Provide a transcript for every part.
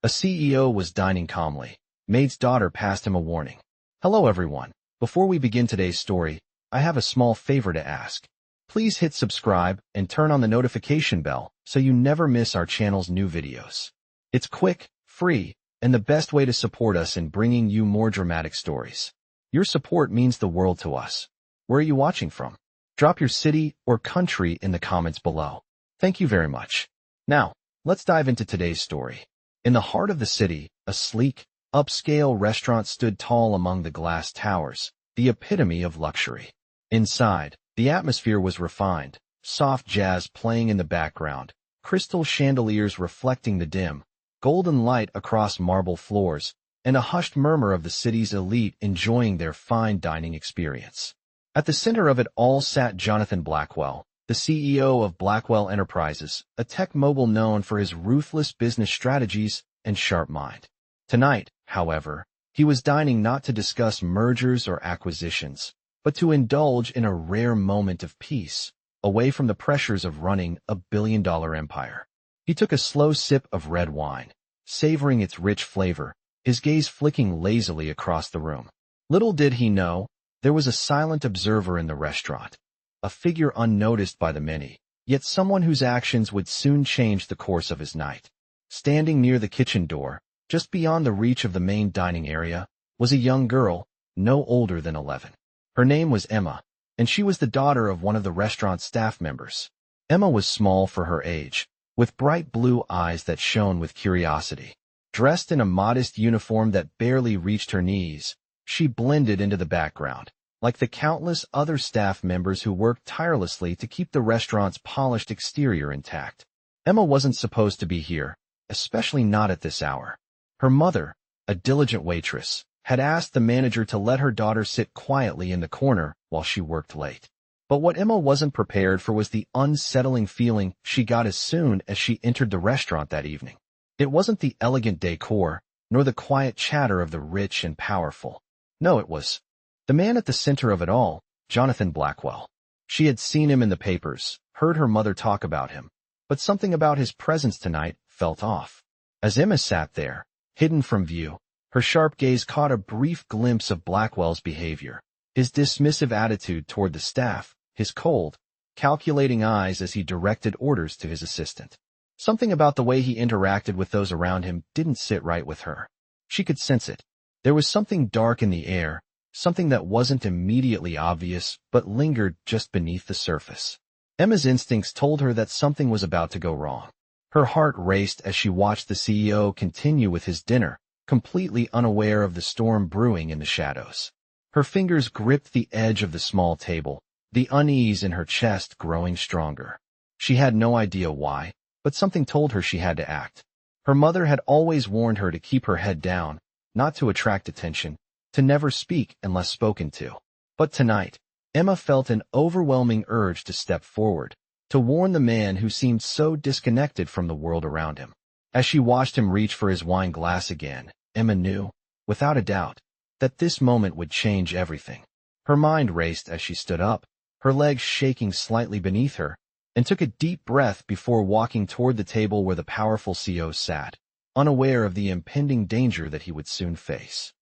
A CEO was dining calmly. Maid's daughter passed him a warning. Hello everyone. Before we begin today's story, I have a small favor to ask. Please hit subscribe and turn on the notification bell so you never miss our channel's new videos. It's quick, free, and the best way to support us in bringing you more dramatic stories. Your support means the world to us. Where are you watching from? Drop your city or country in the comments below. Thank you very much. Now, let's dive into today's story. In the heart of the city, a sleek, upscale restaurant stood tall among the glass towers, the epitome of luxury. Inside, the atmosphere was refined, soft jazz playing in the background, crystal chandeliers reflecting the dim, golden light across marble floors, and a hushed murmur of the city's elite enjoying their fine dining experience. At the center of it all sat Jonathan Blackwell, the CEO of Blackwell Enterprises, a tech mogul known for his ruthless business strategies and sharp mind. Tonight, however, he was dining not to discuss mergers or acquisitions, but to indulge in a rare moment of peace, away from the pressures of running a billion-dollar empire. He took a slow sip of red wine, savoring its rich flavor, his gaze flicking lazily across the room. Little did he know, there was a silent observer in the restaurant, a figure unnoticed by the many, yet someone whose actions would soon change the course of his night. Standing near the kitchen door, just beyond the reach of the main dining area, was a young girl, no older than 11. Her name was Emma, and she was the daughter of one of the restaurant's staff members. Emma was small for her age, with bright blue eyes that shone with curiosity. Dressed in a modest uniform that barely reached her knees, she blended into the background, like the countless other staff members who worked tirelessly to keep the restaurant's polished exterior intact. Emma wasn't supposed to be here, especially not at this hour. Her mother, a diligent waitress, had asked the manager to let her daughter sit quietly in the corner while she worked late. But what Emma wasn't prepared for was the unsettling feeling she got as soon as she entered the restaurant that evening. It wasn't the elegant decor, nor the quiet chatter of the rich and powerful. No, it was the man at the center of it all, Jonathan Blackwell. She had seen him in the papers, heard her mother talk about him, but something about his presence tonight felt off. As Emma sat there, hidden from view, her sharp gaze caught a brief glimpse of Blackwell's behavior, his dismissive attitude toward the staff, his cold, calculating eyes as he directed orders to his assistant. Something about the way he interacted with those around him didn't sit right with her. She could sense it. There was something dark in the air, something that wasn't immediately obvious but lingered just beneath the surface. Emma's instincts told her that something was about to go wrong. Her heart raced as she watched the CEO continue with his dinner, completely unaware of the storm brewing in the shadows. Her fingers gripped the edge of the small table, the unease in her chest growing stronger. She had no idea why, but something told her she had to act. Her mother had always warned her to keep her head down, not to attract attention, to never speak unless spoken to. But tonight, Emma felt an overwhelming urge to step forward, to warn the man who seemed so disconnected from the world around him. As she watched him reach for his wine glass again, Emma knew, without a doubt, that this moment would change everything. Her mind raced as she stood up, her legs shaking slightly beneath her, and took a deep breath before walking toward the table where the powerful CEO sat, unaware of the impending danger that he would soon face.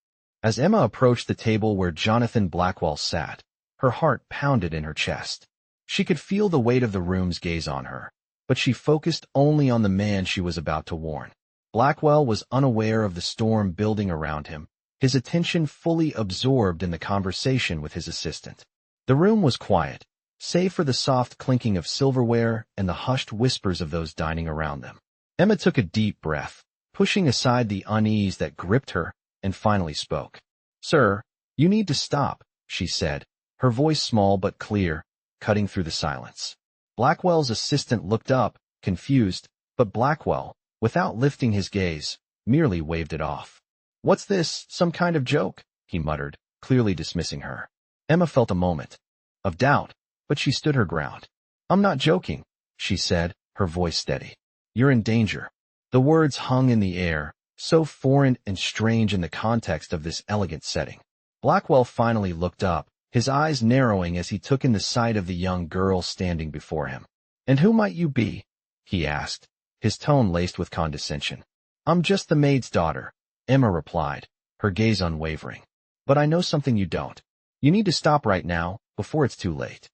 As Emma approached the table where Jonathan Blackwell sat, her heart pounded in her chest. She could feel the weight of the room's gaze on her, but she focused only on the man she was about to warn. Blackwell was unaware of the storm building around him, his attention fully absorbed in the conversation with his assistant. The room was quiet, save for the soft clinking of silverware and the hushed whispers of those dining around them. Emma took a deep breath, pushing aside the unease that gripped her, and finally spoke. "Sir, you need to stop," she said, her voice small but clear, cutting through the silence. Blackwell's assistant looked up, confused, but Blackwell, without lifting his gaze, merely waved it off. "What's this, some kind of joke?" he muttered, clearly dismissing her. Emma felt a moment of doubt, but she stood her ground. "I'm not joking," she said, her voice steady. "You're in danger." The words hung in the air, so foreign and strange in the context of this elegant setting. Blackwell finally looked up, his eyes narrowing as he took in the sight of the young girl standing before him. "And who might you be?" he asked, his tone laced with condescension. I'm just the maid's daughter, Emma replied, her gaze unwavering. But I know something you don't. You need to stop right now, before it's too late.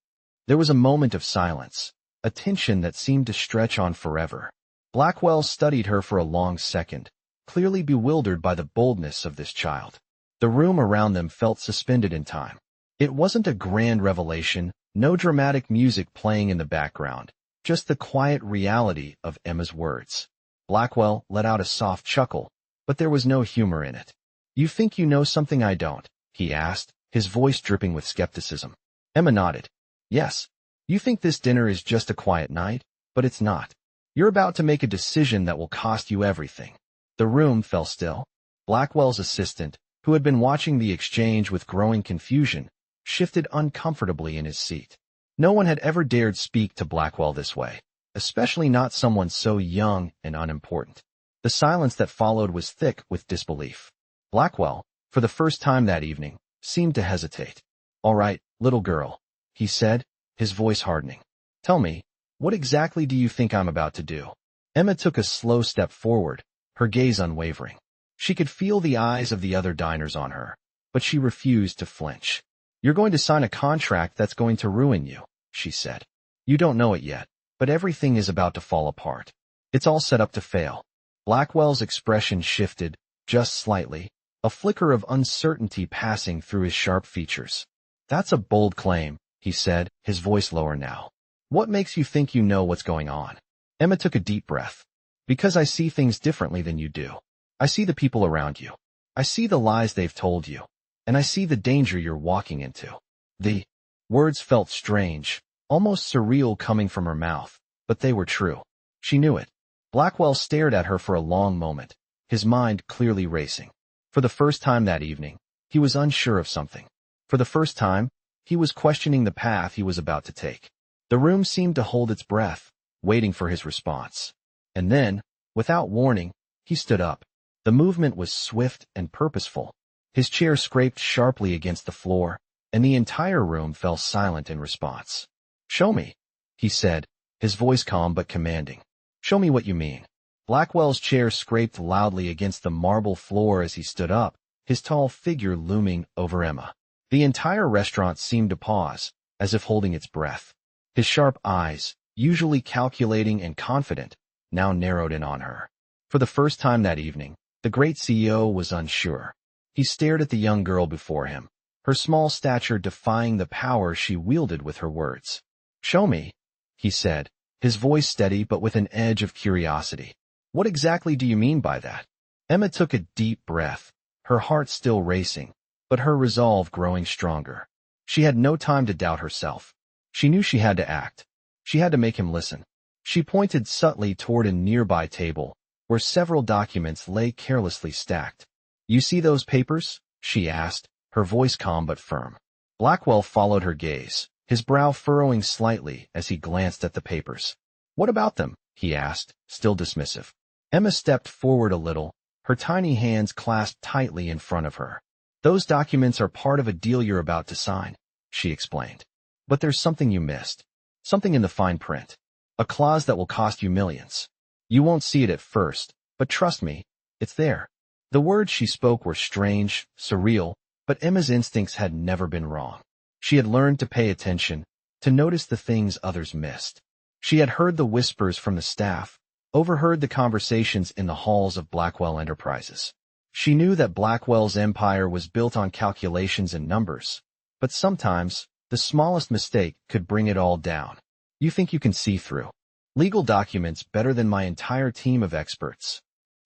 There was a moment of silence, a tension that seemed to stretch on forever. Blackwell studied her for a long second, clearly bewildered by the boldness of this child. The room around them felt suspended in time. It wasn't a grand revelation, no dramatic music playing in the background, just the quiet reality of Emma's words. Blackwell let out a soft chuckle, but there was no humor in it. You think you know something I don't? He asked, his voice dripping with skepticism. Emma nodded. Yes. You think this dinner is just a quiet night, but it's not. You're about to make a decision that will cost you everything. The room fell still. Blackwell's assistant, who had been watching the exchange with growing confusion, shifted uncomfortably in his seat. No one had ever dared speak to Blackwell this way, especially not someone so young and unimportant. The silence that followed was thick with disbelief. Blackwell, for the first time that evening, seemed to hesitate. All right, little girl, he said, his voice hardening. Tell me, what exactly do you think I'm about to do? Emma took a slow step forward, her gaze unwavering. She could feel the eyes of the other diners on her, but she refused to flinch. You're going to sign a contract that's going to ruin you, she said. You don't know it yet, but everything is about to fall apart. It's all set up to fail. Blackwell's expression shifted, just slightly, a flicker of uncertainty passing through his sharp features. That's a bold claim, he said, his voice lower now. What makes you think you know what's going on? Emma took a deep breath. Because I see things differently than you do. I see the people around you. I see the lies they've told you. And I see the danger you're walking into. The words felt strange, almost surreal coming from her mouth, but they were true. She knew it. Blackwell stared at her for a long moment, his mind clearly racing. For the first time that evening, he was unsure of something. For the first time, he was questioning the path he was about to take. The room seemed to hold its breath, waiting for his response. And then, without warning, he stood up. The movement was swift and purposeful. His chair scraped sharply against the floor, and the entire room fell silent in response. Show me, he said, his voice calm but commanding. Show me what you mean. Blackwell's chair scraped loudly against the marble floor as he stood up, his tall figure looming over Emma. The entire restaurant seemed to pause, as if holding its breath. His sharp eyes, usually calculating and confident, now narrowed in on her. For the first time that evening, the great CEO was unsure. He stared at the young girl before him, her small stature defying the power she wielded with her words. Show me, he said, his voice steady but with an edge of curiosity. What exactly do you mean by that? Emma took a deep breath, her heart still racing, but her resolve growing stronger. She had no time to doubt herself. She knew she had to act. She had to make him listen. She pointed subtly toward a nearby table, where several documents lay carelessly stacked. You see those papers? She asked, her voice calm but firm. Blackwell followed her gaze, his brow furrowing slightly as he glanced at the papers. What about them? He asked, still dismissive. Emma stepped forward a little, her tiny hands clasped tightly in front of her. Those documents are part of a deal you're about to sign, she explained. But there's something you missed. Something in the fine print. A clause that will cost you millions. You won't see it at first, but trust me, it's there. The words she spoke were strange, surreal, but Emma's instincts had never been wrong. She had learned to pay attention, to notice the things others missed. She had heard the whispers from the staff, overheard the conversations in the halls of Blackwell Enterprises. She knew that Blackwell's empire was built on calculations and numbers, but sometimes, the smallest mistake could bring it all down. You think you can see through legal documents better than my entire team of experts,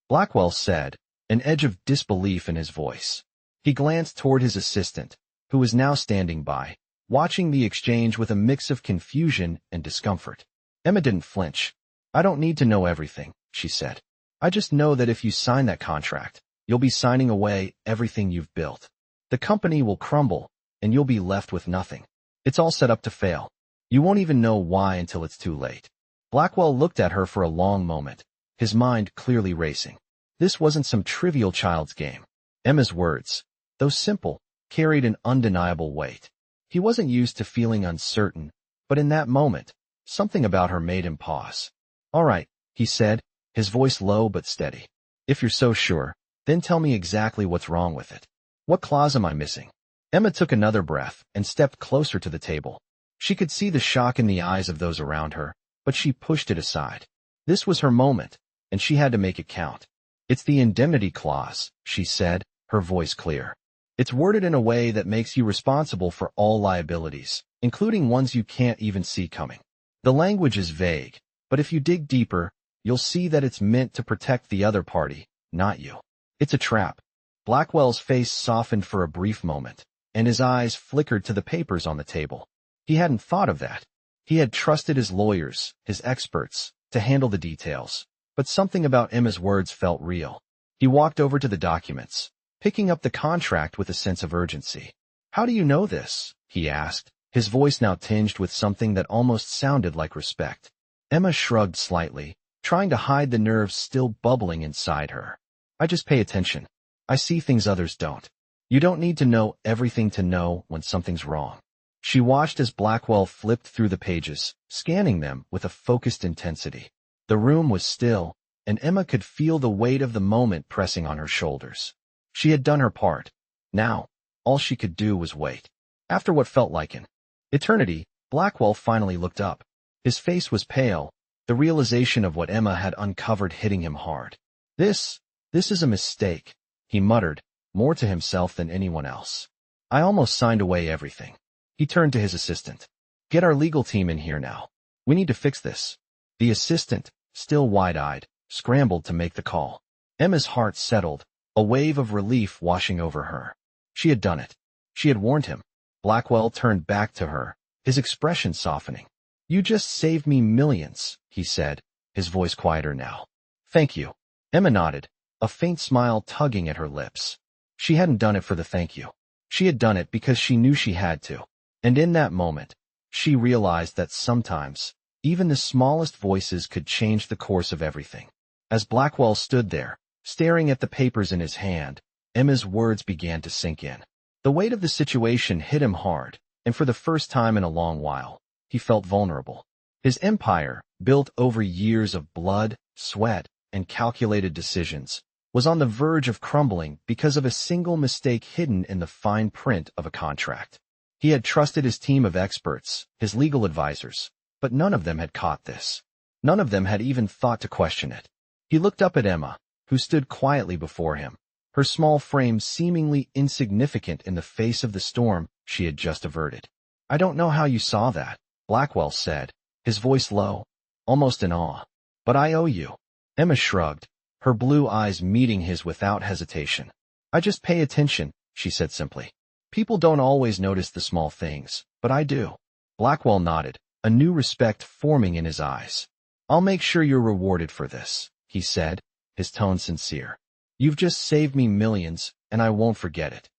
Blackwell said, an edge of disbelief in his voice. He glanced toward his assistant, who was now standing by, watching the exchange with a mix of confusion and discomfort. Emma didn't flinch. I don't need to know everything, she said. I just know that if you sign that contract, you'll be signing away everything you've built. The company will crumble, and you'll be left with nothing. It's all set up to fail. You won't even know why until it's too late. Blackwell looked at her for a long moment, his mind clearly racing. This wasn't some trivial child's game. Emma's words, though simple, carried an undeniable weight. He wasn't used to feeling uncertain, but in that moment, something about her made him pause. All right, he said, his voice low but steady. If you're so sure, then tell me exactly what's wrong with it. What clause am I missing? Emma took another breath and stepped closer to the table. She could see the shock in the eyes of those around her, but she pushed it aside. This was her moment, and she had to make it count. It's the indemnity clause, she said, her voice clear. It's worded in a way that makes you responsible for all liabilities, including ones you can't even see coming. The language is vague, but if you dig deeper, you'll see that it's meant to protect the other party, not you. It's a trap. Blackwell's face softened for a brief moment, and his eyes flickered to the papers on the table. He hadn't thought of that. He had trusted his lawyers, his experts, to handle the details, but something about Emma's words felt real. He walked over to the documents, picking up the contract with a sense of urgency. How do you know this? He asked, his voice now tinged with something that almost sounded like respect. Emma shrugged slightly, trying to hide the nerves still bubbling inside her. I just pay attention. I see things others don't. You don't need to know everything to know when something's wrong. She watched as Blackwell flipped through the pages, scanning them with a focused intensity. The room was still, and Emma could feel the weight of the moment pressing on her shoulders. She had done her part. Now, all she could do was wait. After what felt like an eternity, Blackwell finally looked up. His face was pale, the realization of what Emma had uncovered hitting him hard. This is a mistake, he muttered, more to himself than anyone else. I almost signed away everything. He turned to his assistant. Get our legal team in here now. We need to fix this. The assistant, still wide-eyed, scrambled to make the call. Emma's heart settled, a wave of relief washing over her. She had done it. She had warned him. Blackwell turned back to her, his expression softening. You just saved me millions, he said, his voice quieter now. Thank you. Emma nodded, a faint smile tugging at her lips. She hadn't done it for the thank you. She had done it because she knew she had to. And in that moment, she realized that sometimes, even the smallest voices could change the course of everything. As Blackwell stood there, staring at the papers in his hand, Emma's words began to sink in. The weight of the situation hit him hard, and for the first time in a long while, he felt vulnerable. His empire, built over years of blood, sweat, and calculated decisions, was on the verge of crumbling because of a single mistake hidden in the fine print of a contract. He had trusted his team of experts, his legal advisors, but none of them had caught this. None of them had even thought to question it. He looked up at Emma, who stood quietly before him, her small frame seemingly insignificant in the face of the storm she had just averted. I don't know how you saw that, Blackwell said, his voice low, almost in awe. But I owe you. Emma shrugged, her blue eyes meeting his without hesitation. I just pay attention, she said simply. People don't always notice the small things, but I do. Blackwell nodded, a new respect forming in his eyes. I'll make sure you're rewarded for this, he said, his tone sincere. You've just saved me millions, and I won't forget it.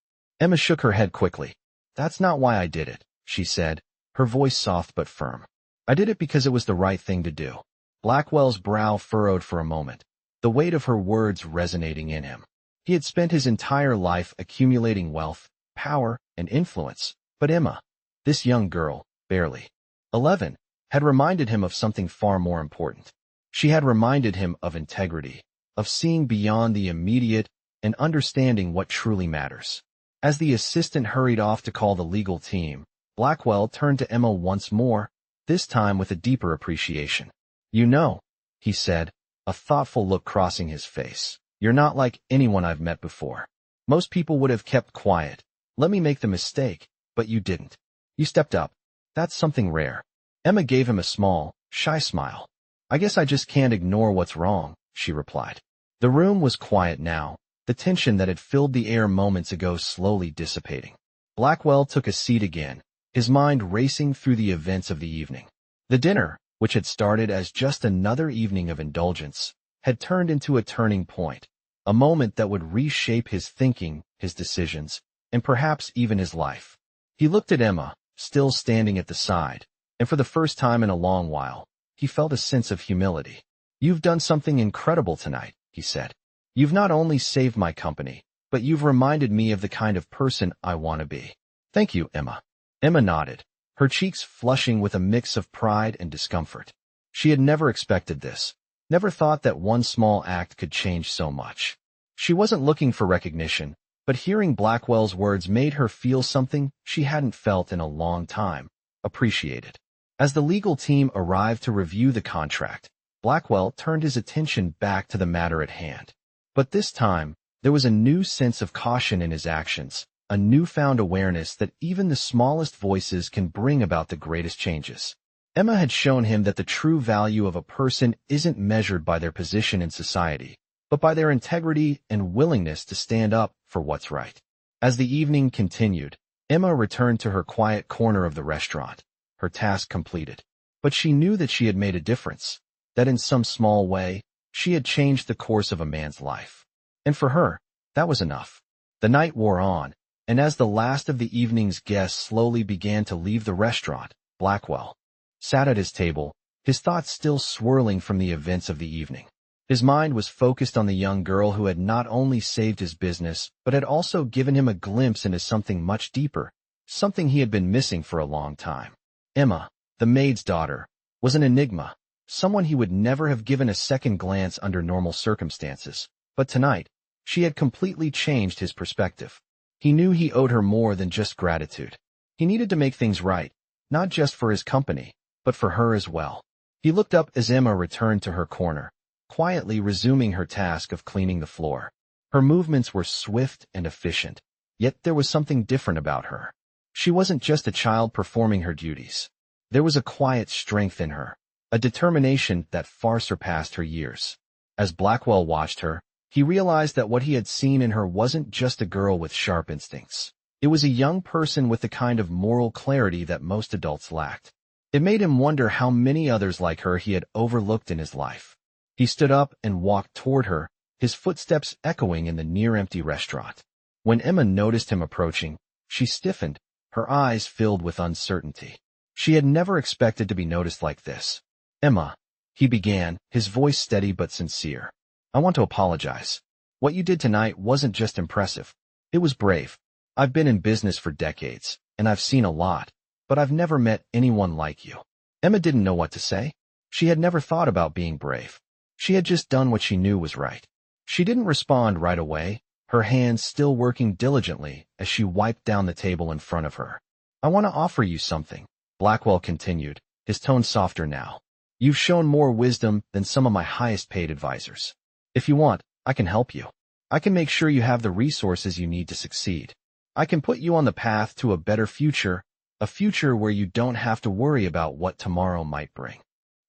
Emma shook her head quickly. That's not why I did it, she said, her voice soft but firm. I did it because it was the right thing to do. Blackwell's brow furrowed for a moment, the weight of her words resonating in him. He had spent his entire life accumulating wealth, power, and influence, but Emma, this young girl, barely 11, had reminded him of something far more important. She had reminded him of integrity, of seeing beyond the immediate and understanding what truly matters. As the assistant hurried off to call the legal team, Blackwell turned to Emma once more, this time with a deeper appreciation. You know, he said, a thoughtful look crossing his face. You're not like anyone I've met before. Most people would have kept quiet. Let me make the mistake, but you didn't. You stepped up. That's something rare. Emma gave him a small, shy smile. I guess I just can't ignore what's wrong, she replied. The room was quiet now, the tension that had filled the air moments ago slowly dissipating. Blackwell took a seat again, his mind racing through the events of the evening. The dinner, which had started as just another evening of indulgence, had turned into a turning point, a moment that would reshape his thinking, his decisions, and perhaps even his life. He looked at Emma, still standing at the side, and for the first time in a long while, he felt a sense of humility. You've done something incredible tonight, he said. You've not only saved my company, but you've reminded me of the kind of person I want to be. Thank you, Emma. Emma nodded, her cheeks flushing with a mix of pride and discomfort. She had never expected this. Never thought that one small act could change so much. She wasn't looking for recognition, but hearing Blackwell's words made her feel something she hadn't felt in a long time: appreciated. As the legal team arrived to review the contract, Blackwell turned his attention back to the matter at hand. But this time, there was a new sense of caution in his actions, a newfound awareness that even the smallest voices can bring about the greatest changes. Emma had shown him that the true value of a person isn't measured by their position in society, but by their integrity and willingness to stand up for what's right. As the evening continued, Emma returned to her quiet corner of the restaurant, her task completed. But she knew that she had made a difference, that in some small way, she had changed the course of a man's life. And for her, that was enough. The night wore on, and as the last of the evening's guests slowly began to leave the restaurant, Blackwell sat at his table, his thoughts still swirling from the events of the evening. His mind was focused on the young girl who had not only saved his business, but had also given him a glimpse into something much deeper, something he had been missing for a long time. Emma, the maid's daughter, was an enigma, someone he would never have given a second glance under normal circumstances. But tonight, she had completely changed his perspective. He knew he owed her more than just gratitude. He needed to make things right, not just for his company, but for her as well. He looked up as Emma returned to her corner, quietly resuming her task of cleaning the floor. Her movements were swift and efficient, yet there was something different about her. She wasn't just a child performing her duties. There was a quiet strength in her, a determination that far surpassed her years. As Blackwell watched her, he realized that what he had seen in her wasn't just a girl with sharp instincts. It was a young person with the kind of moral clarity that most adults lacked. It made him wonder how many others like her he had overlooked in his life. He stood up and walked toward her, his footsteps echoing in the near-empty restaurant. When Emma noticed him approaching, she stiffened, her eyes filled with uncertainty. She had never expected to be noticed like this. "Emma," he began, his voice steady but sincere. "I want to apologize. What you did tonight wasn't just impressive. It was brave. I've been in business for decades, and I've seen a lot, but I've never met anyone like you." Emma didn't know what to say. She had never thought about being brave. She had just done what she knew was right. She didn't respond right away, her hands still working diligently as she wiped down the table in front of her. "I want to offer you something," Blackwell continued, his tone softer now. "You've shown more wisdom than some of my highest-paid advisors. If you want, I can help you. I can make sure you have the resources you need to succeed. I can put you on the path to a better future, a future where you don't have to worry about what tomorrow might bring."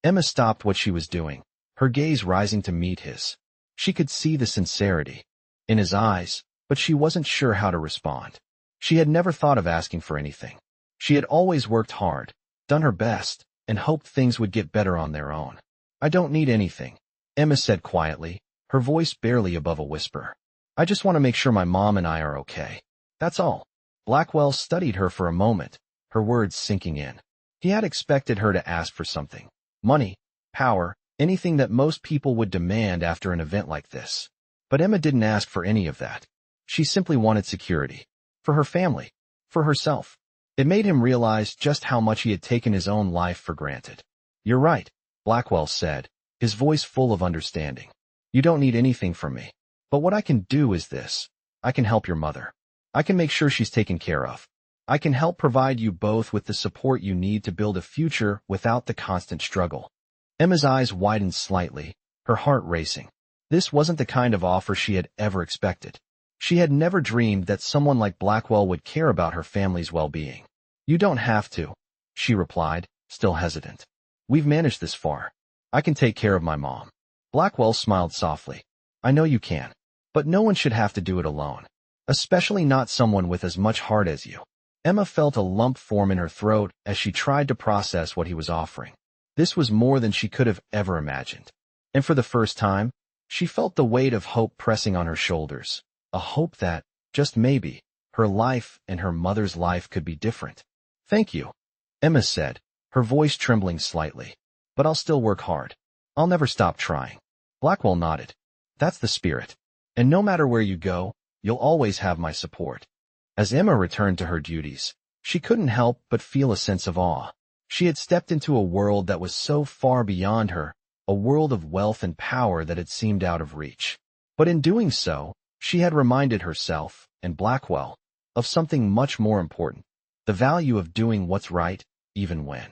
Emma stopped what she was doing, her gaze rising to meet his. She could see the sincerity in his eyes, but she wasn't sure how to respond. She had never thought of asking for anything. She had always worked hard, done her best, and hoped things would get better on their own. "I don't need anything," Emma said quietly, her voice barely above a whisper. "I just want to make sure my mom and I are okay. That's all." Blackwell studied her for a moment, her words sinking in. He had expected her to ask for something: money, power, anything that most people would demand after an event like this. But Emma didn't ask for any of that. She simply wanted security. For her family. For herself. It made him realize just how much he had taken his own life for granted. "You're right," Blackwell said, his voice full of understanding. "You don't need anything from me. But what I can do is this. I can help your mother. I can make sure she's taken care of. I can help provide you both with the support you need to build a future without the constant struggle." Emma's eyes widened slightly, her heart racing. This wasn't the kind of offer she had ever expected. She had never dreamed that someone like Blackwell would care about her family's well-being. "You don't have to," she replied, still hesitant. "We've managed this far. I can take care of my mom." Blackwell smiled softly. "I know you can. But no one should have to do it alone. Especially not someone with as much heart as you." Emma felt a lump form in her throat as she tried to process what he was offering. This was more than she could have ever imagined. And for the first time, she felt the weight of hope pressing on her shoulders. A hope that, just maybe, her life and her mother's life could be different. "Thank you," Emma said, her voice trembling slightly. "But I'll still work hard. I'll never stop trying." Blackwell nodded. "That's the spirit. And no matter where you go, you'll always have my support." As Emma returned to her duties, she couldn't help but feel a sense of awe. She had stepped into a world that was so far beyond her, a world of wealth and power that had seemed out of reach. But in doing so, she had reminded herself, and Blackwell, of something much more important: the value of doing what's right, even when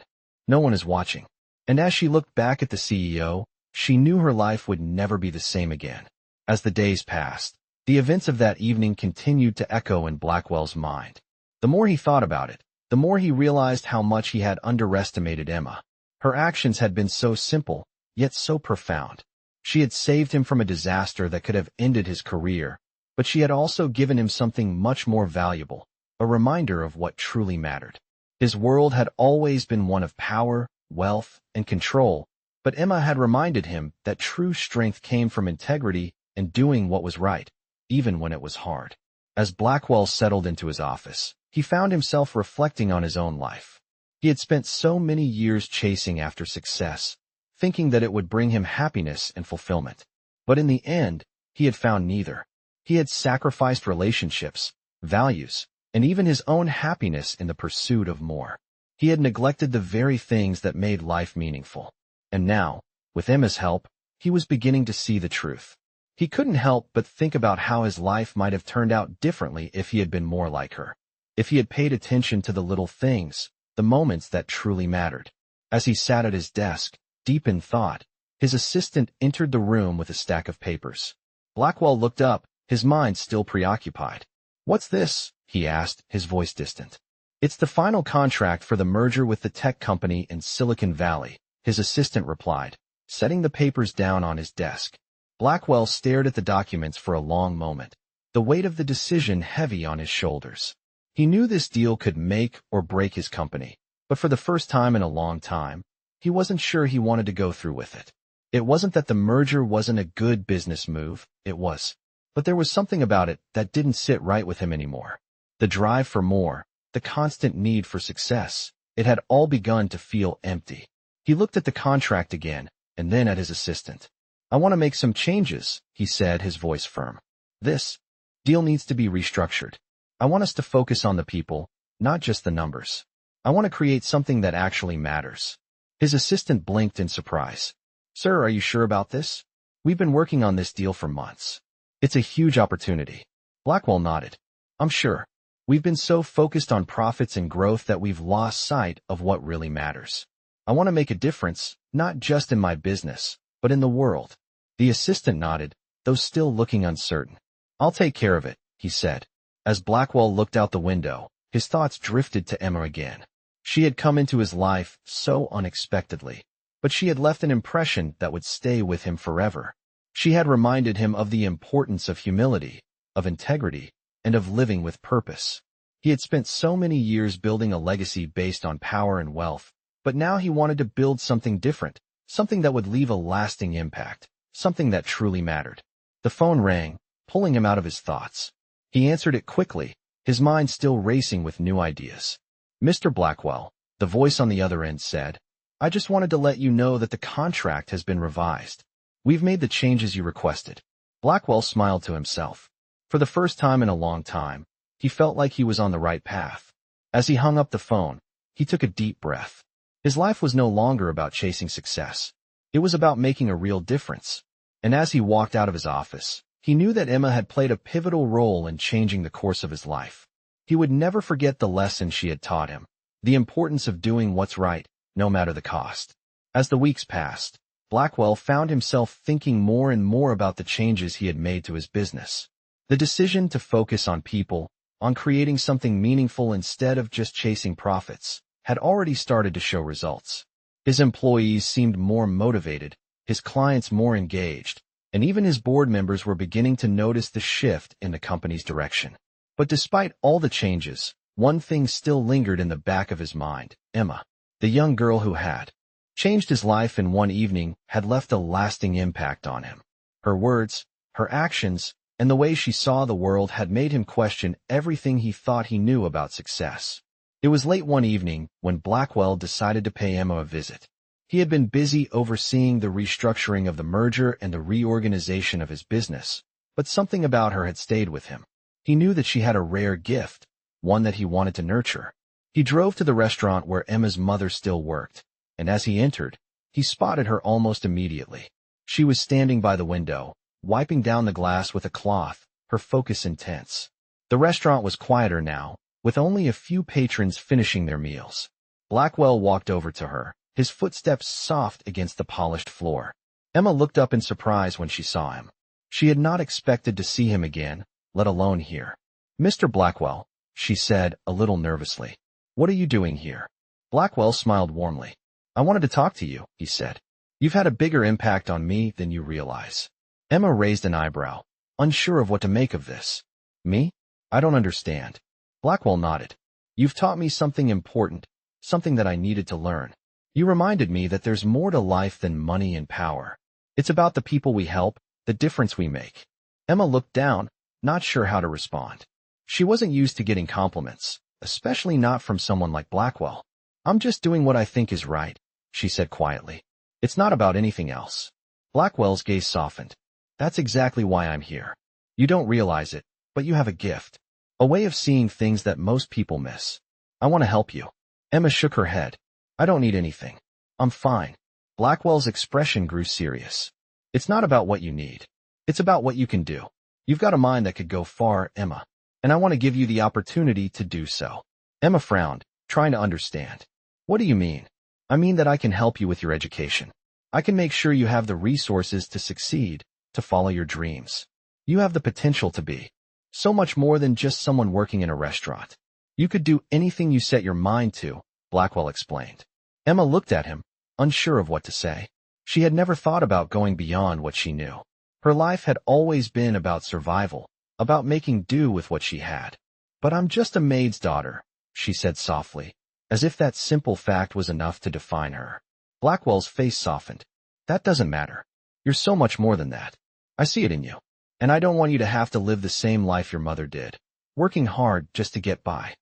no one is watching. And as she looked back at the CEO, she knew her life would never be the same again. As the days passed, the events of that evening continued to echo in Blackwell's mind. The more he thought about it, the more he realized how much he had underestimated Emma. Her actions had been so simple, yet so profound. She had saved him from a disaster that could have ended his career, but she had also given him something much more valuable, a reminder of what truly mattered. His world had always been one of power, wealth, and control, but Emma had reminded him that true strength came from integrity and doing what was right, even when it was hard. As Blackwell settled into his office, he found himself reflecting on his own life. He had spent so many years chasing after success, thinking that it would bring him happiness and fulfillment. But in the end, he had found neither. He had sacrificed relationships, values, and even his own happiness in the pursuit of more. He had neglected the very things that made life meaningful. And now, with Emma's help, he was beginning to see the truth. He couldn't help but think about how his life might have turned out differently if he had been more like her. If he had paid attention to the little things, the moments that truly mattered. As he sat at his desk, deep in thought, his assistant entered the room with a stack of papers. Blackwell looked up, his mind still preoccupied. "What's this?" he asked, his voice distant. "It's the final contract for the merger with the tech company in Silicon Valley," his assistant replied, setting the papers down on his desk. Blackwell stared at the documents for a long moment, the weight of the decision heavy on his shoulders. He knew this deal could make or break his company, but for the first time in a long time, he wasn't sure he wanted to go through with it. It wasn't that the merger wasn't a good business move, it was. But there was something about it that didn't sit right with him anymore. The drive for more, the constant need for success, it had all begun to feel empty. He looked at the contract again, and then at his assistant. "I want to make some changes," he said, his voice firm. "This deal needs to be restructured. I want us to focus on the people, not just the numbers. I want to create something that actually matters." His assistant blinked in surprise. "Sir, are you sure about this? We've been working on this deal for months. It's a huge opportunity." Blackwell nodded. "I'm sure. We've been so focused on profits and growth that we've lost sight of what really matters. I want to make a difference, not just in my business, but in the world." The assistant nodded, though still looking uncertain. "I'll take care of it," he said. As Blackwell looked out the window, his thoughts drifted to Emma again. She had come into his life so unexpectedly, but she had left an impression that would stay with him forever. She had reminded him of the importance of humility, of integrity, and of living with purpose. He had spent so many years building a legacy based on power and wealth, but now he wanted to build something different, something that would leave a lasting impact, something that truly mattered. The phone rang, pulling him out of his thoughts. He answered it quickly, his mind still racing with new ideas. "Mr. Blackwell," the voice on the other end said, "I just wanted to let you know that the contract has been revised. We've made the changes you requested." Blackwell smiled to himself. For the first time in a long time, he felt like he was on the right path. As he hung up the phone, he took a deep breath. His life was no longer about chasing success. It was about making a real difference. And as he walked out of his office, he knew that Emma had played a pivotal role in changing the course of his life. He would never forget the lesson she had taught him, the importance of doing what's right, no matter the cost. As the weeks passed, Blackwell found himself thinking more and more about the changes he had made to his business. The decision to focus on people, on creating something meaningful instead of just chasing profits, had already started to show results. His employees seemed more motivated, his clients more engaged, and even his board members were beginning to notice the shift in the company's direction. But despite all the changes, one thing still lingered in the back of his mind: Emma, the young girl who had changed his life in one evening, had left a lasting impact on him. Her words, her actions, and the way she saw the world had made him question everything he thought he knew about success. It was late one evening when Blackwell decided to pay Emma a visit. He had been busy overseeing the restructuring of the merger and the reorganization of his business, but something about her had stayed with him. He knew that she had a rare gift, one that he wanted to nurture. He drove to the restaurant where Emma's mother still worked, and as he entered, He spotted her almost immediately. She was standing by the window, wiping down the glass with a cloth, her focus intense. The restaurant was quieter now, with only a few patrons finishing their meals. Blackwell walked over to her, his footsteps soft against the polished floor. Emma looked up in surprise when she saw him. She had not expected to see him again, let alone here. "Mr. Blackwell," she said, a little nervously. "What are you doing here?" Blackwell smiled warmly. "I wanted to talk to you," he said. "You've had a bigger impact on me than you realize." Emma raised an eyebrow, unsure of what to make of this. "Me? I don't understand." Blackwell nodded. "You've taught me something important, something that I needed to learn. You reminded me that there's more to life than money and power. It's about the people we help, the difference we make." Emma looked down, not sure how to respond. She wasn't used to getting compliments, especially not from someone like Blackwell. "I'm just doing what I think is right," she said quietly. "It's not about anything else." Blackwell's gaze softened. "That's exactly why I'm here. You don't realize it, but you have a gift. A way of seeing things that most people miss. I want to help you." Emma shook her head. "I don't need anything. I'm fine." Blackwell's expression grew serious. "It's not about what you need. It's about what you can do. You've got a mind that could go far, Emma, and I want to give you the opportunity to do so." Emma frowned, trying to understand. "What do you mean?" "I mean that I can help you with your education. I can make sure you have the resources to succeed, to follow your dreams. You have the potential to be so much more than just someone working in a restaurant. You could do anything you set your mind to," Blackwell explained. Emma looked at him, unsure of what to say. She had never thought about going beyond what she knew. Her life had always been about survival, about making do with what she had. "But I'm just a maid's daughter," she said softly, as if that simple fact was enough to define her. Blackwell's face softened. "That doesn't matter. You're so much more than that. I see it in you. And I don't want you to have to live the same life your mother did, working hard just to get by."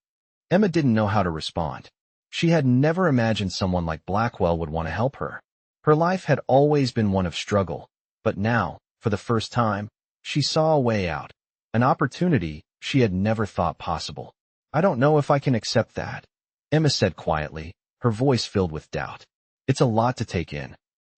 Emma didn't know how to respond. She had never imagined someone like Blackwell would want to help her. Her life had always been one of struggle, but now, for the first time, she saw a way out, an opportunity she had never thought possible. "I don't know if I can accept that," Emma said quietly, her voice filled with doubt. "It's a lot to take in."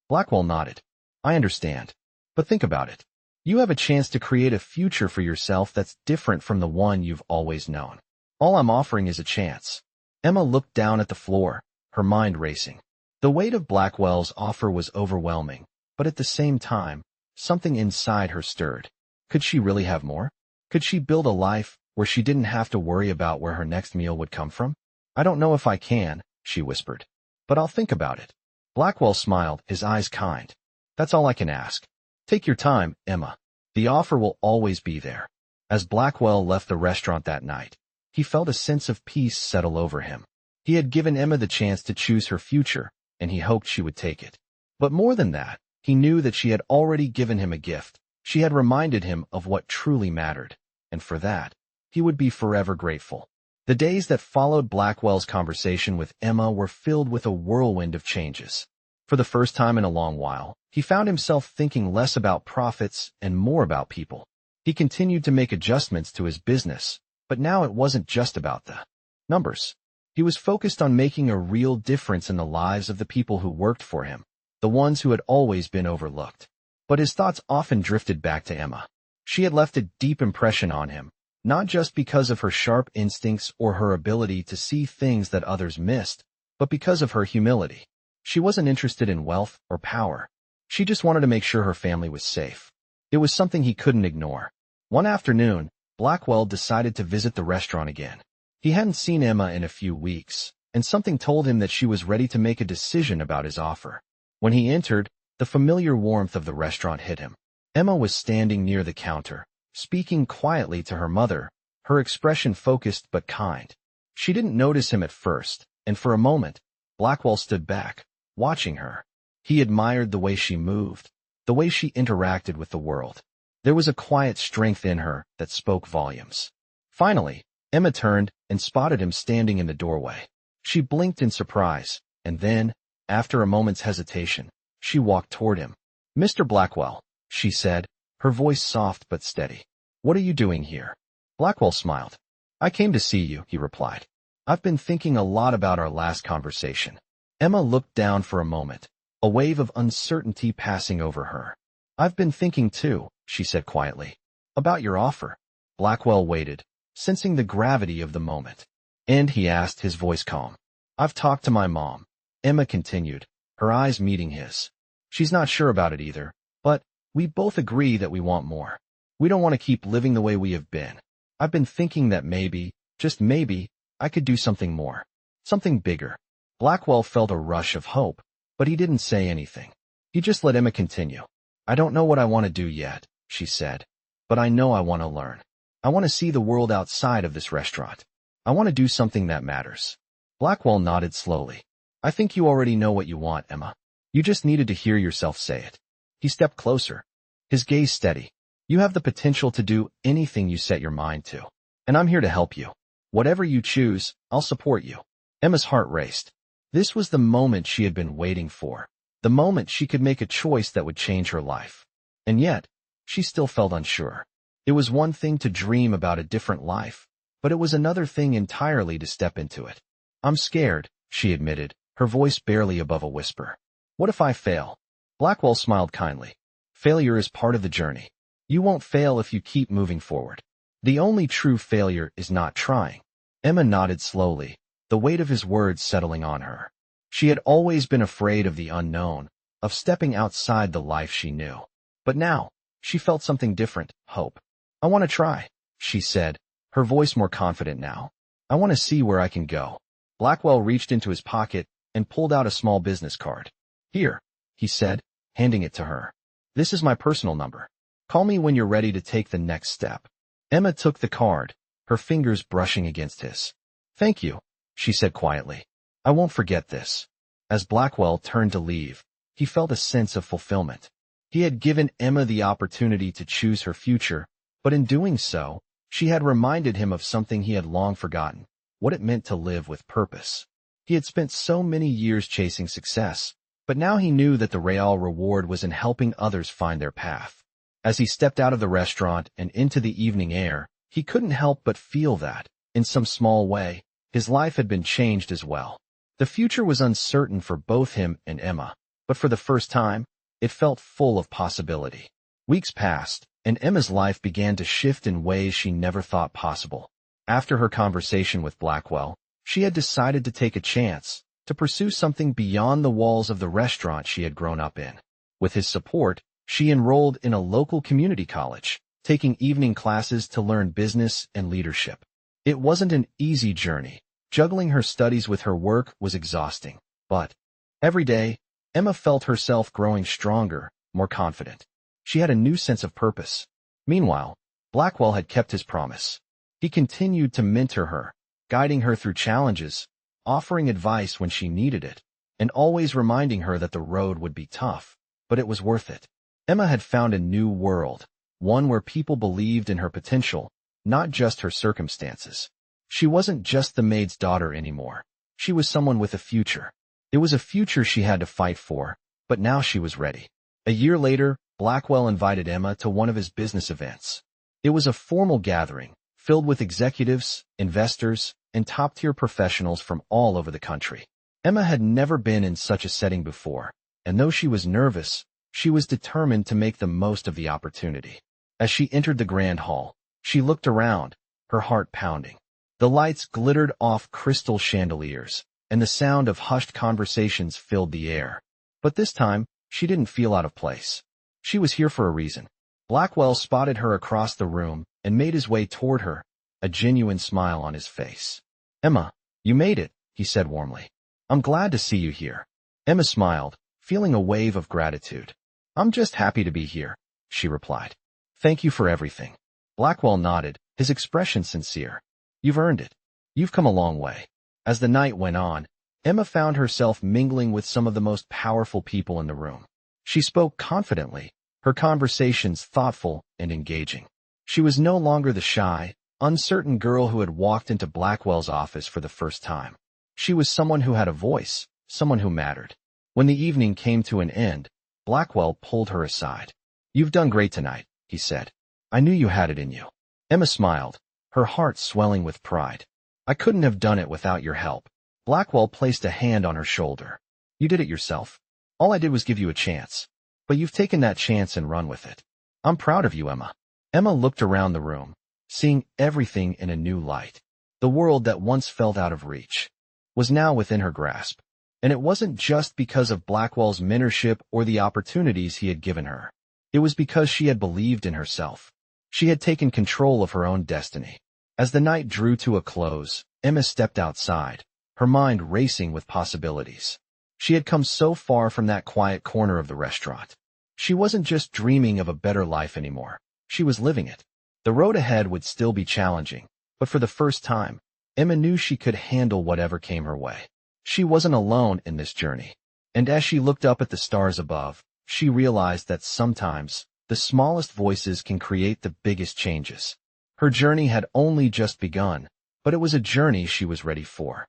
Blackwell nodded. "I understand. But think about it. You have a chance to create a future for yourself that's different from the one you've always known. All I'm offering is a chance." Emma looked down at the floor, her mind racing. The weight of Blackwell's offer was overwhelming, but at the same time, something inside her stirred. Could she really have more? Could she build a life where she didn't have to worry about where her next meal would come from? "I don't know if I can," she whispered. "But I'll think about it." Blackwell smiled, his eyes kind. "That's all I can ask. Take your time, Emma. The offer will always be there." As Blackwell left the restaurant that night, he felt a sense of peace settle over him. He had given Emma the chance to choose her future, and he hoped she would take it. But more than that, he knew that she had already given him a gift. She had reminded him of what truly mattered, and for that, he would be forever grateful. The days that followed Blackwell's conversation with Emma were filled with a whirlwind of changes. For the first time in a long while, he found himself thinking less about profits and more about people. He continued to make adjustments to his business, but now it wasn't just about the numbers. He was focused on making a real difference in the lives of the people who worked for him, the ones who had always been overlooked. But his thoughts often drifted back to Emma. She had left a deep impression on him, not just because of her sharp instincts or her ability to see things that others missed, but because of her humility. She wasn't interested in wealth or power. She just wanted to make sure her family was safe. It was something he couldn't ignore. One afternoon, Blackwell decided to visit the restaurant again. He hadn't seen Emma in a few weeks, and something told him that she was ready to make a decision about his offer. When he entered, the familiar warmth of the restaurant hit him. Emma was standing near the counter, speaking quietly to her mother, her expression focused but kind. She didn't notice him at first, and for a moment, Blackwell stood back, watching her. He admired the way she moved, the way she interacted with the world. There was a quiet strength in her that spoke volumes. Finally, Emma turned and spotted him standing in the doorway. She blinked in surprise, and then, after a moment's hesitation, she walked toward him. "Mr. Blackwell," she said, her voice soft but steady. "What are you doing here?" Blackwell smiled. "I came to see you," he replied. "I've been thinking a lot about our last conversation." Emma looked down for a moment, a wave of uncertainty passing over her. "I've been thinking too," she said quietly. "About your offer." Blackwell waited, sensing the gravity of the moment. "And?" he asked, his voice calm. "I've talked to my mom," Emma continued, her eyes meeting his. "She's not sure about it either, but we both agree that we want more. We don't want to keep living the way we have been. I've been thinking that maybe, just maybe, I could do something more. Something bigger." Blackwell felt a rush of hope, but he didn't say anything. He just let Emma continue. "I don't know what I want to do yet," she said, "but I know I want to learn. I want to see the world outside of this restaurant. I want to do something that matters." Blackwell nodded slowly. "I think you already know what you want, Emma. You just needed to hear yourself say it." He stepped closer, his gaze steady. "You have the potential to do anything you set your mind to, and I'm here to help you. Whatever you choose, I'll support you." Emma's heart raced. This was the moment she had been waiting for, the moment she could make a choice that would change her life. And yet, she still felt unsure. It was one thing to dream about a different life, but it was another thing entirely to step into it. "I'm scared," she admitted, her voice barely above a whisper. "What if I fail?" Blackwell smiled kindly. "Failure is part of the journey. You won't fail if you keep moving forward. The only true failure is not trying." Emma nodded slowly, the weight of his words settling on her. She had always been afraid of the unknown, of stepping outside the life she knew. But now, she felt something different, hope. "I want to try," she said, her voice more confident now. "I want to see where I can go." Blackwell reached into his pocket and pulled out a small business card. "Here," he said, handing it to her. "This is my personal number. Call me when you're ready to take the next step." Emma took the card, her fingers brushing against his. "Thank you," she said quietly. "I won't forget this." As Blackwell turned to leave, he felt a sense of fulfillment. He had given Emma the opportunity to choose her future, but in doing so, she had reminded him of something he had long forgotten, what it meant to live with purpose. He had spent so many years chasing success, but now he knew that the real reward was in helping others find their path. As he stepped out of the restaurant and into the evening air, he couldn't help but feel that, in some small way, his life had been changed as well. The future was uncertain for both him and Emma, but for the first time, it felt full of possibility. Weeks passed, and Emma's life began to shift in ways she never thought possible. After her conversation with Blackwell, she had decided to take a chance, to pursue something beyond the walls of the restaurant she had grown up in. With his support, she enrolled in a local community college, taking evening classes to learn business and leadership. It wasn't an easy journey. Juggling her studies with her work was exhausting, but every day, Emma felt herself growing stronger, more confident. She had a new sense of purpose. Meanwhile, Blackwell had kept his promise. He continued to mentor her, guiding her through challenges, offering advice when she needed it, and always reminding her that the road would be tough, but it was worth it. Emma had found a new world, one where people believed in her potential, not just her circumstances. She wasn't just the maid's daughter anymore. She was someone with a future. It was a future she had to fight for, but now she was ready. A year later, Blackwell invited Emma to one of his business events. It was a formal gathering, filled with executives, investors, and top-tier professionals from all over the country. Emma had never been in such a setting before, and though she was nervous, she was determined to make the most of the opportunity. As she entered the grand hall, she looked around, her heart pounding. The lights glittered off crystal chandeliers, and the sound of hushed conversations filled the air. But this time, she didn't feel out of place. She was here for a reason. Blackwell spotted her across the room and made his way toward her, a genuine smile on his face. "Emma, you made it," he said warmly. "I'm glad to see you here." Emma smiled, feeling a wave of gratitude. "I'm just happy to be here," she replied. "Thank you for everything." Blackwell nodded, his expression sincere. "You've earned it. You've come a long way." As the night went on, Emma found herself mingling with some of the most powerful people in the room. She spoke confidently, her conversations thoughtful and engaging. She was no longer the shy, uncertain girl who had walked into Blackwell's office for the first time. She was someone who had a voice, someone who mattered. When the evening came to an end, Blackwell pulled her aside. "You've done great tonight," he said. "I knew you had it in you." Emma smiled, her heart swelling with pride. "I couldn't have done it without your help." Blackwell placed a hand on her shoulder. "You did it yourself. All I did was give you a chance. But you've taken that chance and run with it. I'm proud of you, Emma. Emma looked around the room, seeing everything in a new light. The world that once felt out of reach was now within her grasp. And it wasn't just because of Blackwell's mentorship or the opportunities he had given her. It was because she had believed in herself. She had taken control of her own destiny. As the night drew to a close, Emma stepped outside, her mind racing with possibilities. She had come so far from that quiet corner of the restaurant. She wasn't just dreaming of a better life anymore. She was living it. The road ahead would still be challenging, but for the first time, Emma knew she could handle whatever came her way. She wasn't alone in this journey. And as she looked up at the stars above, she realized that sometimes the smallest voices can create the biggest changes. Her journey had only just begun, but it was a journey she was ready for.